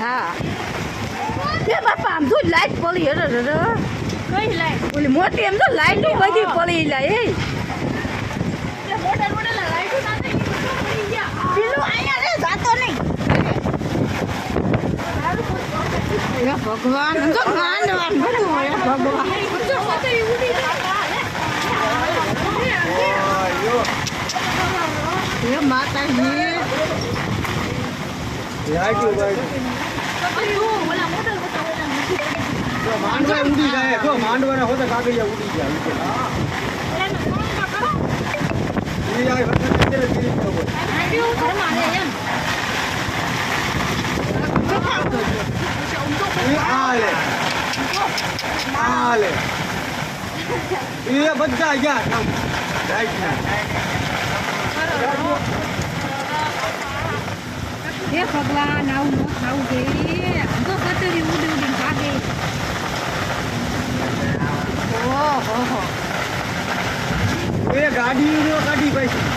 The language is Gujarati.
હા એ બાપા આમ તો લાઈટ પડી હેડે હેડે કઈ લાઈટ ઓલી મોટી એમ તો લાઈટ બધી પડી લા એ મોટર મોટર લાઈટ ના થઈ પડી ગયા પેલું અહીંયા રે જાતો નહીં એ ભગવાન તો માંડવાન બધું હોય ભગવાન એ માતાજી માંડવા ઉડી જાય જો માંડવાના હોતા કાગળિયા ઉડી ગયા બધા ગયા હે ભગવાન આવું ન ખાવું જોઈએ આમ તો કચરી ઉડી ઉડીને ભાગે ઓહો એ ગાડી કાઢી પૈસા